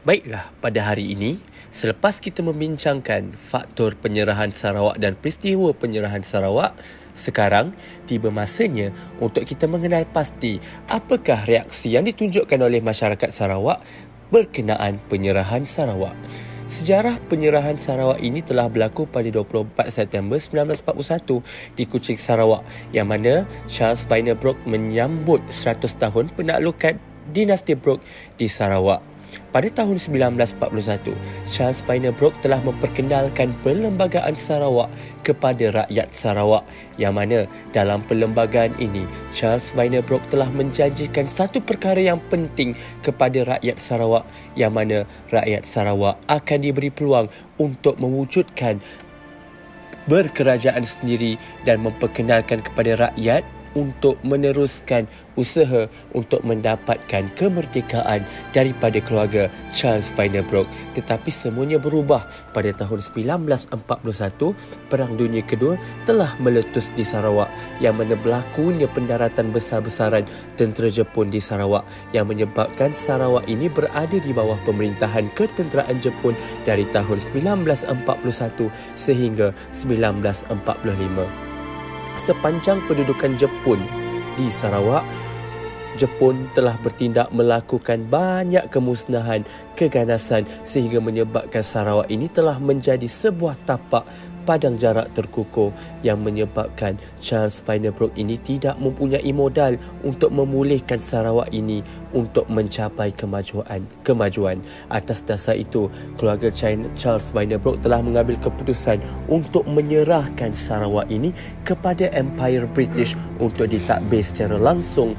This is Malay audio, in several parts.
Baiklah, pada hari ini, selepas kita membincangkan faktor penyerahan Sarawak dan peristiwa penyerahan Sarawak, sekarang tiba masanya untuk kita mengenal pasti apakah reaksi yang ditunjukkan oleh masyarakat Sarawak berkenaan penyerahan Sarawak. Sejarah penyerahan Sarawak ini telah berlaku pada 24 September 1941 di Kuching, Sarawak, yang mana Charles Vyner Brooke menyambut 100 tahun penaklukan dinasti Brooke di Sarawak. Pada tahun 1941, Charles Vyner Brooke telah memperkenalkan Perlembagaan Sarawak kepada rakyat Sarawak, yang mana dalam perlembagaan ini, Charles Vyner Brooke telah menjanjikan satu perkara yang penting kepada rakyat Sarawak, yang mana rakyat Sarawak akan diberi peluang untuk mewujudkan berkerajaan sendiri dan memperkenalkan kepada rakyat untuk meneruskan usaha untuk mendapatkan kemerdekaan daripada keluarga Charles Vyner Brooke. Tetapi semuanya berubah pada tahun 1941. Perang Dunia Kedua telah meletus di Sarawak, yang mana berlakunya pendaratan besar-besaran tentera Jepun di Sarawak, yang menyebabkan Sarawak ini berada di bawah pemerintahan ketenteraan Jepun dari tahun 1941 sehingga 1945. Sepanjang pendudukan Jepun di Sarawak, Jepun telah bertindak melakukan banyak kemusnahan, keganasan, sehingga menyebabkan Sarawak ini telah menjadi sebuah tapak padang jarak terkukuh, yang menyebabkan Charles Vyner Brooke ini tidak mempunyai modal untuk memulihkan Sarawak ini untuk mencapai kemajuan. Atas dasar itu, keluarga Charles Vyner Brooke telah mengambil keputusan untuk menyerahkan Sarawak ini kepada Empire British untuk ditadbir secara langsung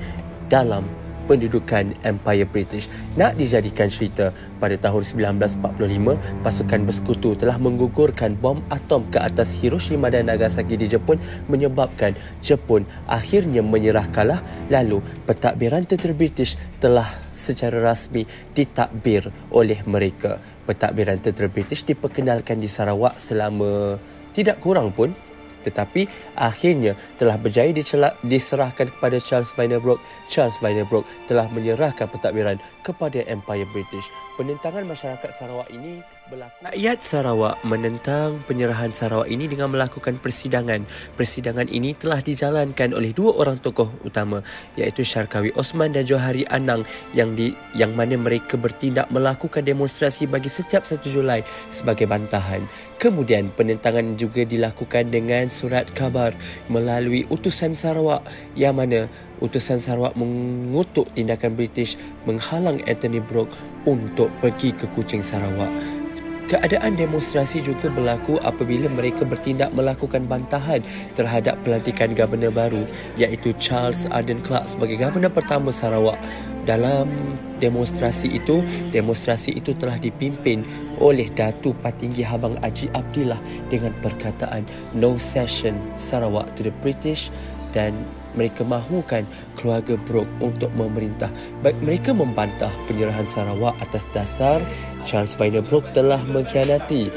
dalam pendudukan Empire British. Nak dijadikan cerita, pada tahun 1945, pasukan bersekutu telah menggugurkan bom atom ke atas Hiroshima dan Nagasaki di Jepun, menyebabkan Jepun akhirnya menyerah kalah. Lalu pentadbiran tentera British telah secara rasmi ditadbir oleh mereka. Pentadbiran tentera British diperkenalkan di Sarawak selama tidak kurang pun, tetapi akhirnya telah berjaya diserahkan kepada Charles Vyner Brooke. Charles Vyner Brooke telah menyerahkan pentadbiran kepada Empire British. Penentangan masyarakat Sarawak ini berlaku. Rakyat Sarawak menentang penyerahan Sarawak ini dengan melakukan persidangan. Persidangan ini telah dijalankan oleh dua orang tokoh utama, iaitu Syarkawi Osman dan Johari Anang, yang mana mereka bertindak melakukan demonstrasi bagi setiap 1 Julai sebagai bantahan. Kemudian penentangan juga dilakukan dengan surat khabar melalui utusan Sarawak, yang mana utusan Sarawak mengutuk tindakan British menghalang Anthony Brooke untuk pergi ke Kuching, Sarawak. Keadaan demonstrasi juga berlaku apabila mereka bertindak melakukan bantahan terhadap pelantikan Governor baru, iaitu Charles Arden Clark sebagai Governor pertama Sarawak. Dalam demonstrasi itu telah dipimpin oleh Datuk Patinggi Habang Haji Abdillah dengan perkataan "No cession Sarawak to the British", dan mereka mahukan keluarga Brooke untuk memerintah. Baik, mereka membantah penyerahan Sarawak atas dasar Charles Vyner Brooke telah mengkhianati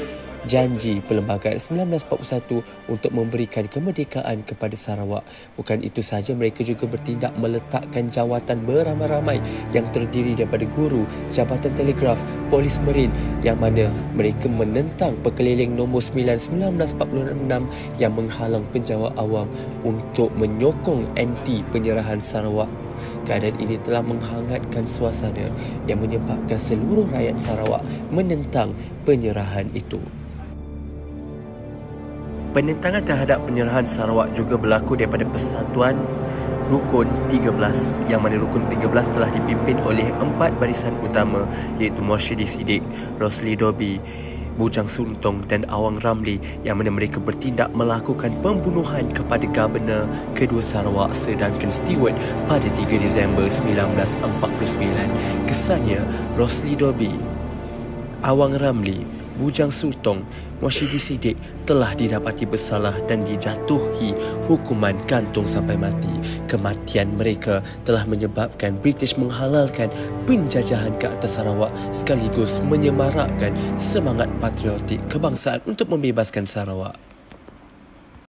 janji Perlembagaan 1941 untuk memberikan kemerdekaan kepada Sarawak. Bukan itu sahaja, mereka juga bertindak meletakkan jawatan beramai-ramai yang terdiri daripada guru, jabatan telegraf, polis marin, yang mana mereka menentang Pekeliling nombor 9 1946 yang menghalang penjawat awam untuk menyokong anti penyerahan Sarawak. Keadaan ini telah menghangatkan suasana yang menyebabkan seluruh rakyat Sarawak menentang penyerahan itu. Penentangan terhadap penyerahan Sarawak juga berlaku daripada Persatuan Rukun 13, yang mana Rukun 13 telah dipimpin oleh 4 barisan utama, iaitu Moshidi Siddiq, Rosli Dobi, Bujang Suntong dan Awang Ramli, yang mana mereka bertindak melakukan pembunuhan kepada Governor kedua Sarawak, Sir Duncan Stewart, pada 3 Disember 1949. Kesannya, Rosli Dobi, Awang Ramli, Bujang Sultong, Moshidi Siddiq telah didapati bersalah dan dijatuhi hukuman gantung sampai mati. Kematian mereka telah menyebabkan British menghalalkan penjajahan ke atas Sarawak, sekaligus menyemarakkan semangat patriotik kebangsaan untuk membebaskan Sarawak.